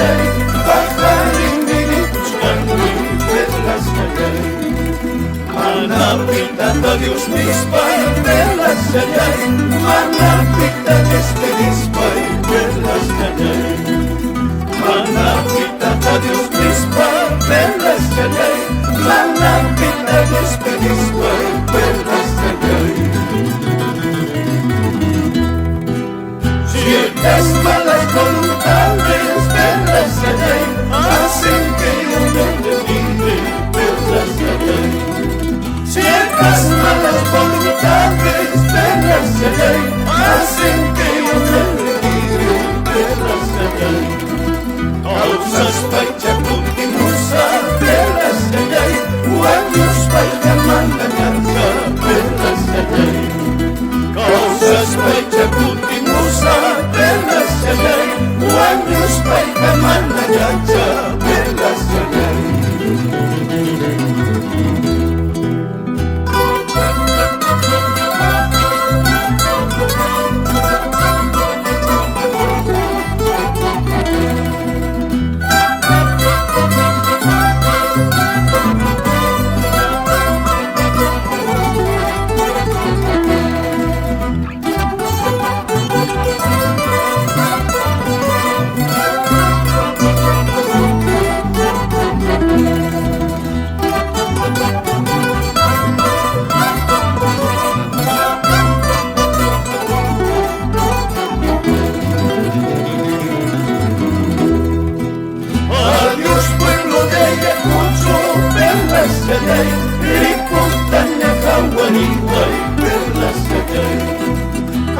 llei, pajarín buscando perlas llei. Mana pintando Dios misma perlas llei, mana pintando este misma perlas llei. Mana pintando Dios misma perlas llei, mana pintando este misma perlas llei. Ciertas malas voluntades perlas llei, hacen que yo no te mire perlas llei. Ciertas malas voluntades perlas llei, hacen que yo no te mire perlas llei. Causas pacha puntimusa perlas llei, guanyos pacha mandanyanca perlas llei. Causas pacha puntimusa perlas llei, guanyos pacha mandanyanca perlas llei.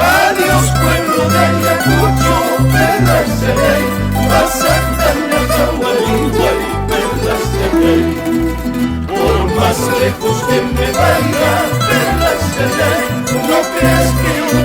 Adiós pueblo de Ayacucho, perlas llei, pasacana Jaguarihuay, perlas llei. Por más lejos que me vaya, perlas llei, no creas que yo